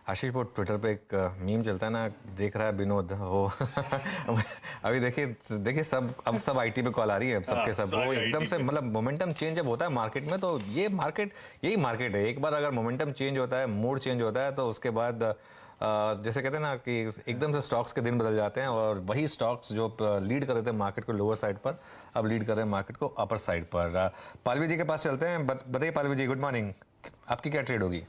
आशीष, वो ट्विटर पे एक मीम चलता है ना, देख रहा है विनोद वो अभी देखिए देखिए सब आईटी पे कॉल आ रही है, सबके सब वो एकदम से मतलब मोमेंटम चेंज जब होता है मार्केट में, तो ये मार्केट यही मार्केट है। एक बार अगर मोमेंटम चेंज होता है, मूड चेंज होता है, तो उसके बाद जैसे कहते हैं ना कि एकदम से स्टॉक्स के दिन बदल जाते हैं, और वही स्टॉक्स जो लीड कर रहे थे मार्केट को लोअर साइड पर, अब लीड कर रहे हैं मार्केट को अपर साइड पर। पालवी जी के पास चलते हैं। बताइए पालवी जी, गुड मॉर्निंग, आपकी क्या ट्रेड होगी?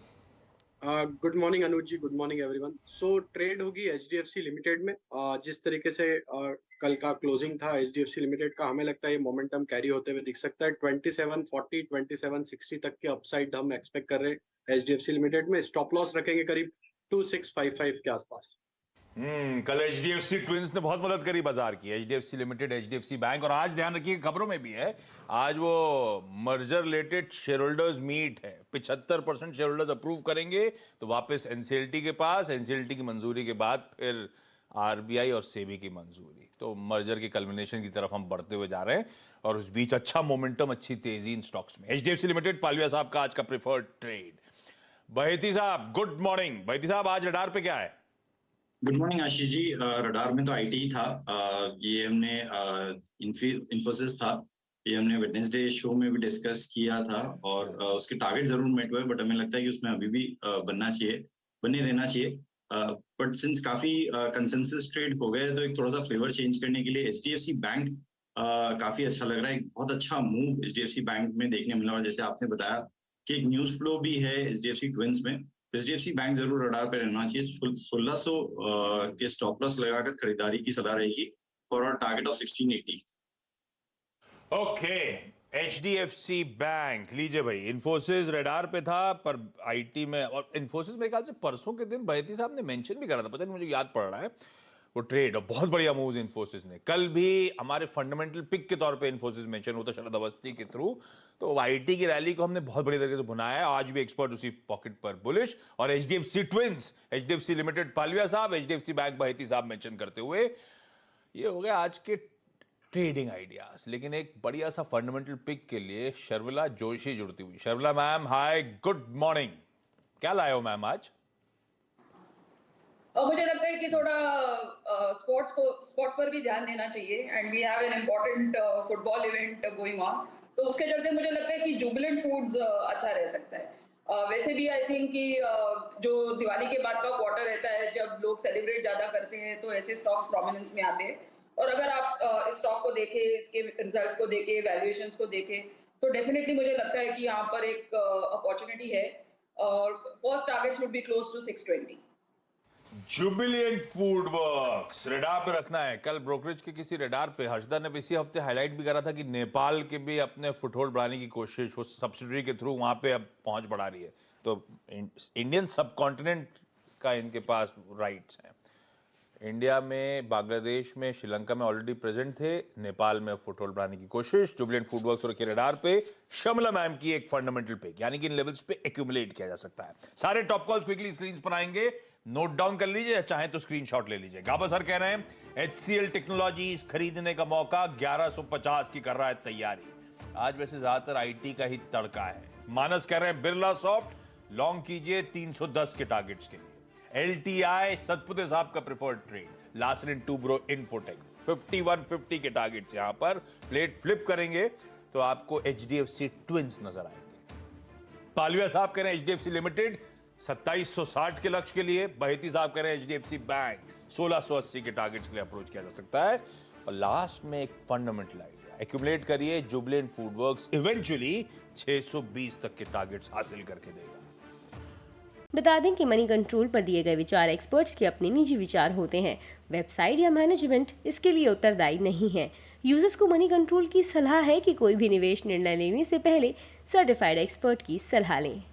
Good morning Anuj ji, good morning everyone. So trade होगी एचडीएफसी लिमिटेड में। जिस तरीके से कल का क्लोजिंग था एचडीएफसी लिमिटेड का, हमें लगता है ये मोमेंटम कैरी होते हुए दिख सकता है। 2740 2760 तक के अपसाइड हम एक्सपेक्ट कर रहे हैं एचडीएफसी लिमिटेड में। स्टॉप लॉस रखेंगे करीब 2655 के आसपास। कल एचडीएफसी ट्विंस ने बहुत मदद करी बाजार की, एचडीएफसी लिमिटेड, एचडीएफसी बैंक, और आज ध्यान रखिए खबरों में भी है, आज वो merger related share holders meet है। 75% शेयर होल्डर्स अप्रूव करेंगे तो वापस एनसीएलटी के पास, एनसीएलटी की मंजूरी के बाद फिर आरबीआई और सेबी की मंजूरी, तो मर्जर के कल्मिनेशन की तरफ हम बढ़ते हुए जा रहे हैं। और उस बीच अच्छा मोमेंटम, अच्छी तेजी इन स्टॉक्स में। एचडीएफसी लिमिटेड, पालविया साहब का आज का प्रेफर्ड ट्रेड। बहेती साहब गुड मॉर्निंग। बहेती साहब, आज रडार पे क्या है? Good morning Ashish ji. Radar में तो आईटी ही था। ये हमने इन्फोसिस था, ये हमने वेडनेसडे शो में भी डिस्कस किया था, और उसके टारगेट जरूर मेट हुए, बट हमें लगता है कि उसमें अभी भी बने रहना चाहिए। बट सिंस काफी कंसेंसस ट्रेड हो गए, तो एक थोड़ा सा फ्लेवर चेंज करने के लिए एचडीएफसी बैंक काफी अच्छा लग रहा है। एक बहुत अच्छा मूव एचडीएफसी बैंक में देखने मिला, और जैसे आपने बताया कि एक न्यूज फ्लो भी है एचडीएफसी ट्विंस में, एचडीएफसी बैंक जरूर रडार पे रहना चाहिए। 1600 के स्टॉप लॉस लगाकर खरीदारी की सलाह रहेगी for our target of 1680। Okay, HDFC bank लीजिए भाई। इन्फोसिस रडार पे था, पर आईटी में, और इन्फोसिस मेरे ख्याल से परसों के दिन बहेती साहब ने मेंशन भी करा था, पता नहीं, मुझे याद पड़ रहा है वो ट्रेड, और बहुत बढ़िया मूव इन्फोसिस ने। कल भी हमारे फंडामेंटल पिक के तौर पे इन्फोसिस मेंशन होता शरद अवस्थी के थ्रू, तो आईटी की रैली को हमने बहुत बढ़िया तरीके से भुनाया है। आज भी एक्सपर्ट उसी पॉकेट पर बुलिश, और HDFC twins, HDFC limited Palvia साहब, एचडीएफसी बैंक बहेती साहब मेंशन करते हुए, ये हो गया आज के ट्रेडिंग आइडियाज। लेकिन एक बढ़िया सा फंडामेंटल पिक के लिए शर्मिला जोशी जुड़ती हुई। शर्मिला मैम, हाय, गुड मॉर्निंग। क्या लाए हो मैम आज? मुझे लगता है कि थोड़ा स्पोर्ट्स पर भी ध्यान देना चाहिए, and we have an important football event going on, तो उसके चलते मुझे लगता है कि जुबिलेंट फूड्स अच्छा रह सकता है। वैसे भी आई थिंक कि जो दिवाली के बाद का क्वार्टर रहता है, जब लोग सेलिब्रेट ज्यादा करते हैं, तो ऐसे स्टॉक्स प्रोमिनेंस में आते हैं। और अगर आप इस स्टॉक को देखें, इसके रिजल्ट्स को देखें, वैल्यूएशंस को देखें, तो डेफिनेटली मुझे लगता है कि यहाँ पर एक अपॉर्चुनिटी है, और first target should be close to 620। Jubilant Food Works radar पे रखना है। कल ब्रोकरेज के किसी रडार पे हर्षदा ने इसी हफ्ते हाईलाइट भी करा था कि नेपाल के भी अपने फुटहोल्ड बढ़ाने की कोशिश, वो सब्सिडरी के थ्रू वहां पे अब पहुंच बढ़ा रही है। तो इंडियन सब कॉन्टिनेंट का इनके पास राइट्स हैं। इंडिया में, बांग्लादेश में, श्रीलंका में ऑलरेडी प्रेजेंट थे, नेपाल में फुटहोल्ड बढ़ाने की कोशिश। जुबिलेंट फूड वर्क्स के रडार पे शर्मिला मैम की एक फंडामेंटल पिक, यानी कि इन लेवल्स पे एक्यूमुलेट किया जा सकता है। सारे टॉप कॉल्स क्विकली स्क्रीन पर आएंगे, नोट डाउन कर लीजिए, चाहे तो स्क्रीनशॉट ले लीजिए। गाबा सर कह रहे हैं एचसीएल टेक्नोलॉजीज खरीदने का मौका, 1150 की कर रहा है तैयारी। आज वैसे ज्यादातर आईटी का ही तड़का है। मानस कह रहे हैं बिरला सॉफ्ट लॉन्ग कीजिए 310 के टारगेट्स के लिए। एलटीआई सतपुते साहब का preferred trade, Larsen & Toubro infotech 5150 के टारगेट्स यहां पर प्लेट फ्लिप करेंगे तो आपको एचडीएफसी ट्विंस नजर आएंगे। पालविया साहब कह रहे हैं एचडीएफसी लिमिटेड 2760 के लक्ष्य के लिए। बहेती साहब कह रहे हैं एचडीएफसी बैंक 1680 के टारगेट्स के लिए अप्रोच किया जा सकता है। और लास्ट में एक फंडामेंटल आइडिया, एक्यूमुलेट करिए, जुबिलेंट फूड वर्क्स इवेंचुअली 620 तक के टारगेट्स हासिल करके देगा। बता दें कि मनी कंट्रोल पर दिए गए विचार एक्सपर्ट्स के अपने निजी विचार होते हैं। वेबसाइट या मैनेजमेंट इसके लिए उत्तरदायी नहीं है। यूजर्स को मनी कंट्रोल की सलाह है कि कोई भी निवेश निर्णय लेने से पहले सर्टिफाइड एक्सपर्ट की सलाह लें।